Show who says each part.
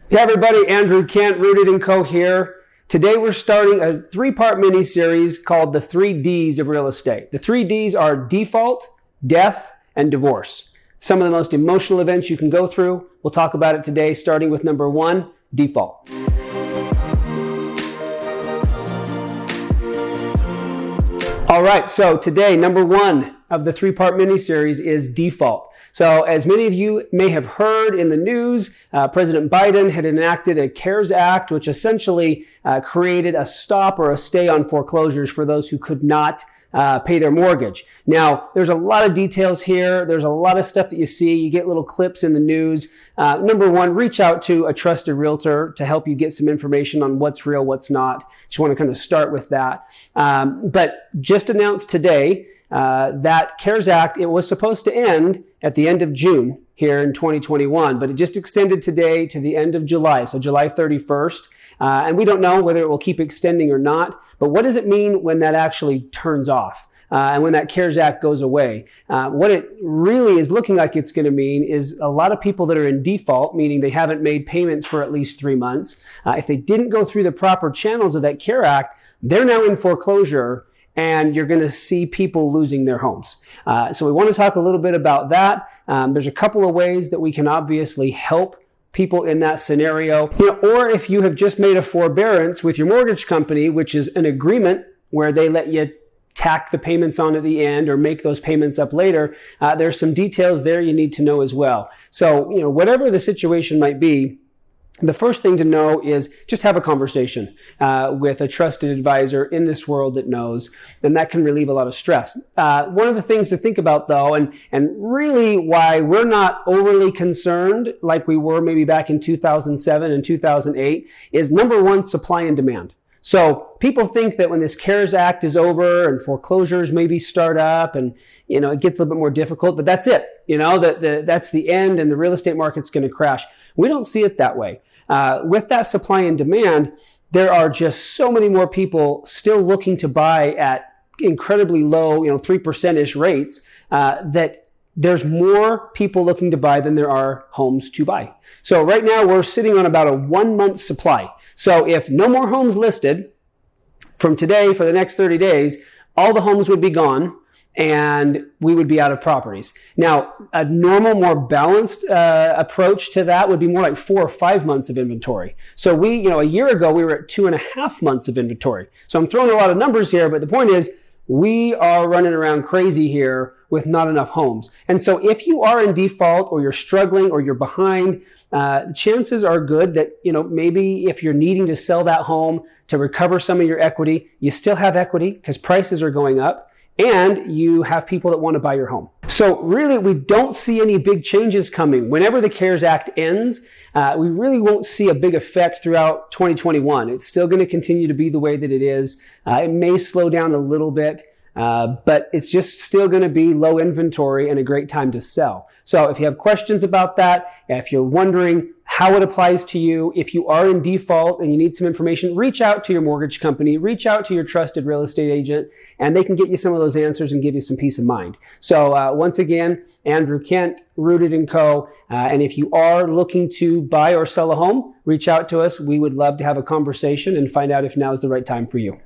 Speaker 1: Hey everybody, Andrew Kent, Rooted&Co here. Today we're starting a 3-part mini-series called the 3 Ds of real estate. The 3 Ds are default, death, and divorce. Some of the most emotional events you can go through. We'll talk about it today, starting with number 1, default. All right, so today, number 1 of the 3-part mini-series is default. So as many of you may have heard in the news, President Biden had enacted a CARES Act, which essentially created a stop or a stay on foreclosures for those who could not pay their mortgage. Now, there's a lot of details here. There's a lot of stuff that you see. You get little clips in the news. Number 1, reach out to a trusted realtor to help you get some information on what's real, what's not. Just want to kind of start with that. But just announced today that CARES Act, it was supposed to end at the end of June here in 2021, but it just extended today to the end of July, so July 31st. And we don't know whether it will keep extending or not, but what does it mean when that actually turns off? And when that CARES Act goes away? What it really is looking like it's going to mean is a lot of people that are in default, meaning they haven't made payments for at least 3 months. If they didn't go through the proper channels of that CARES Act, they're now in foreclosure, and you're going to see people losing their homes. So we want to talk a little bit about that. There's a couple of ways that we can obviously help people in that scenario. Or if you have just made a forbearance with your mortgage company, which is an agreement where they let you tack the payments on at the end or make those payments up later, there's some details there you need to know as well. So, whatever the situation might be, the first thing to know is just have a conversation with a trusted advisor in this world that knows, and that can relieve a lot of stress. One of the things to think about, though, and really why we're not overly concerned like we were maybe back in 2007 and 2008, is number 1, supply and demand. So people think that when this CARES Act is over and foreclosures maybe start up and, it gets a little bit more difficult, but that's it. That's the end and the real estate market's going to crash. We don't see it that way. With that supply and demand, there are just so many more people still looking to buy at incredibly low, 3%-ish rates, that there's more people looking to buy than there are homes to buy. So right now we're sitting on about a 1-month supply. So if no more homes listed from today for the next 30 days, all the homes would be gone and we would be out of properties. Now, a normal, more balanced approach to that would be more like 4 or 5 months of inventory. So a year ago, we were at 2.5 months of inventory. So I'm throwing a lot of numbers here, but the point is, we are running around crazy here with not enough homes. And so if you are in default or you're struggling or you're behind, the chances are good that, maybe if you're needing to sell that home to recover some of your equity, you still have equity because prices are going up and you have people that want to buy your home. So really, we don't see any big changes coming. Whenever the CARES Act ends, we really won't see a big effect throughout 2021. It's still going to continue to be the way that it is. It may slow down a little bit, but it's just still going to be low inventory and a great time to sell. So if you have questions about that, if you're wondering how it applies to you, if you are in default and you need some information, reach out to your mortgage company, reach out to your trusted real estate agent, and they can get you some of those answers and give you some peace of mind. So once again, Andrew Kent, Rooted&Co. And if you are looking to buy or sell a home, reach out to us. We would love to have a conversation and find out if now is the right time for you.